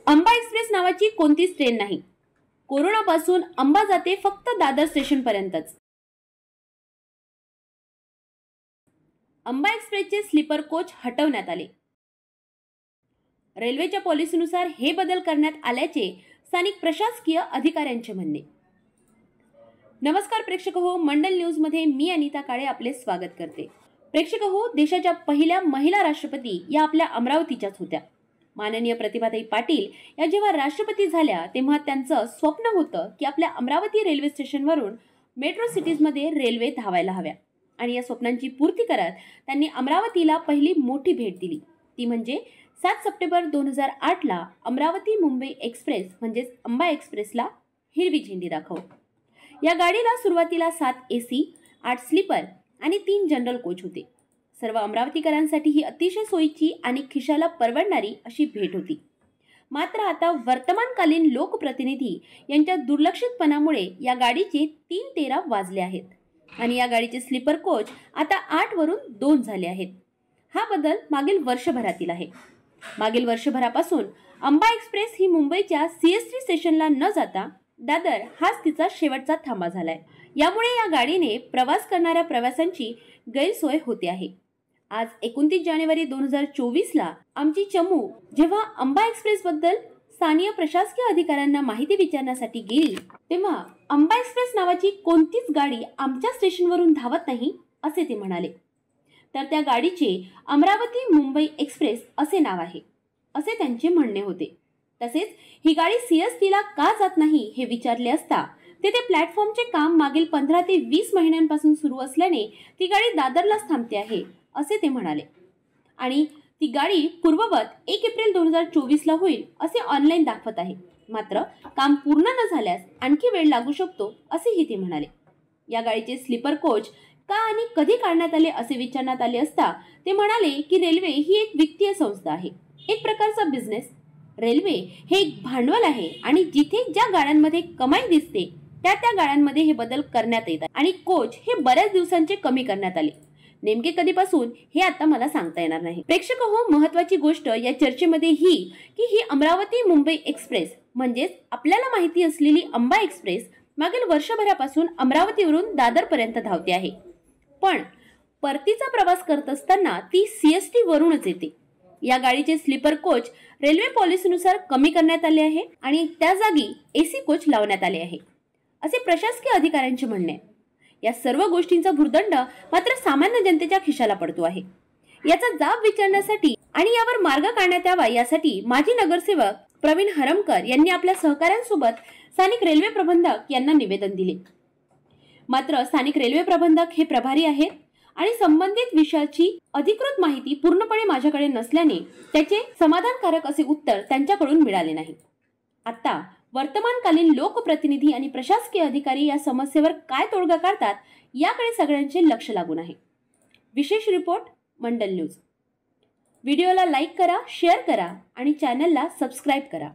Amba express नावाची कोणतीच train नाही. कोरोनापासून अंबा जाते फक्त दादर स्टेशन पर्यंतच. अंबा एक्सप्रेसचे स्लीपर कोच हटवण्यात आले. रेल्वेच्या पॉलिसीनुसार हे बदल करण्यात आल्याचे स्थानिक प्रशासकीय अधिकाऱ्यांचे म्हणणे. नमस्कार प्रेक्षक हो, मंडल न्यूज मध्ये मी अनिता काळे आपले स्वागत करते. प्रेक्षक हो, देशाच्या पहिल्या महिला राष्ट्रपती या आपल्या अमरावतीच्याच होत्या. माननीय प्रतिभाताई पाटील या जेव्हा राष्ट्रपती झाल्या तेव्हा त्यांचं स्वप्न होतं की आपल्या अमरावती रेल्वे स्टेशनवरून मेट्रो सिटीजमध्ये रेल्वे धावायला हव्या. आणि या स्वप्नांची पूर्ती करत त्यांनी अमरावतीला पहिली मोठी भेट दिली. ती म्हणजे 7 सप्टेंबर 2008 ला अमरावती मुंबई एक्सप्रेस म्हणजेच अंबा एक्सप्रेसला हिरवी झेंडी दाखवून. या गाडीला सुरुवातीला 7 AC, 8 स्लीपर आणि 3 जनरल कोच होते. सर्व अमरावतीकरांसाठी ही अतिशय सोयीची आणि खिशाला परवडणारी अशी भेट होती. मात्र आता वर्तमानकालीन लोकप्रतिनिधी यांच्या दुर्लक्षितपणामुळे या गाडीचे 3:13 वाजले आहेत आणि या गाडीचे स्लीपर कोच आता 8 वरून 2 झाले आहेत. हा बदल मागील वर्षभरातील आहे. मागील वर्षभरापासून अंबा एक्सप्रेस ही मुंबईच्या CST स्टेशनला न जाता दादर हाच तिचा शेवटचा थांबा झालाय. यामुळे या गाडीने प्रवास करणाऱ्या प्रवाशांची गैरसोय होते आहे. आज 29 जानेवारी 2024 ला आमची चमू जेव्हा अंबा एक्सप्रेस बद्दल स्थानिक प्रशासकीय अधिकाऱ्यांना माहिती विचारण्यासाठी गेली तेव्हा अंबा एक्सप्रेस नावाची कोणतीच गाडी आमच्या स्टेशनवरून धावत नाही असे ते म्हणाले. तर त्या गाडीचे अमरावती मुंबई एक्सप्रेस असे नाव आहे असे त्यांचे म्हणणे होते. तसेच ही गाडी CST ला का जात नाही हे विचारले असता तेथे प्लॅटफॉर्मचे काम मागील 15 ते 20 महिन्यांपासून सुरू असल्याने ती गाडी दादरलाच थांबते आहे असे ते म्हणाले. आणि ती गाडी पूर्ववत 1 एप्रिल 2024 ला होईल असे ऑनलाईन दाखवत आहे. मात्र काम पूर्ण न झाल्यास आणखी वेळ लागू शकतो असेही ते म्हणाले. या गाडीचे स्लीपर कोच का आणि कधी काढण्यात आले असे विचारण्यात आले असता ते म्हणाले की रेल्वे ही एक वित्तीय संस्था आहे, एक प्रकारचा बिझनेस. रेल्वे हे एक भांडवल आहे आणि जिथे ज्या गाड्यांमध्ये कमाई दिसते त्या गाड्यांमध्ये हे बदल करण्यात येतात आणि कोच हे बऱ्याच दिवसांचे कमी करण्यात आले. नेमके कधीपासून हे आता मला सांगता येणार नाही. प्रेक्षक हो, महत्वाची गोष्ट या चर्चेमध्ये ही अमरावती मुंबई एक्सप्रेस म्हणजेच आपल्याला माहिती असलेली अंबा एक्सप्रेस मागील वर्षभरापासून अमरावतीवरून दादर पर्यंत धावते आहे. पण परतीचा प्रवास करत असताना ती CST वरूनच येते. या गाडीचे स्लीपर कोच रेल्वे पॉलिसीनुसार कमी करण्यात आले आहे आणि त्या जागी AC कोच लावण्यात आले आहे असे प्रशासकीय अधिकाऱ्यांचे म्हणणे आहे. या सर्व गोष्टींचा भुर्दंड मात्र सामान्य जनतेच्या खिशाला पडतो आहे. याचा जाब विचारण्यासाठी आणि यावर मार्ग काढण्यात यावा यासाठी माजी नगरसेवक प्रवीण हरमकर यांनी आपल्या सहकाऱ्यांसोबत स्थानिक रेल्वे प्रबंधक यांना निवेदन दिले. मात्र स्थानिक रेल्वे प्रबंधक हे प्रभारी आहेत आणि संबंधित विषयाची अधिकृत माहिती पूर्णपणे माझ्याकडे नसल्याने त्याचे समाधानकारक असे उत्तर त्यांच्याकडून मिळाले नाही. आता वर्तमानकालीन लोकप्रतिनिधी आणि प्रशासकीय अधिकारी या समस्येवर काय तोडगा काढतात याकडे सगळ्यांचे लक्ष लागून आहे. विशेष रिपोर्ट मंडल न्यूज. व्हिडिओला लाईक करा, शेअर करा आणि चॅनलला सबस्क्राईब करा.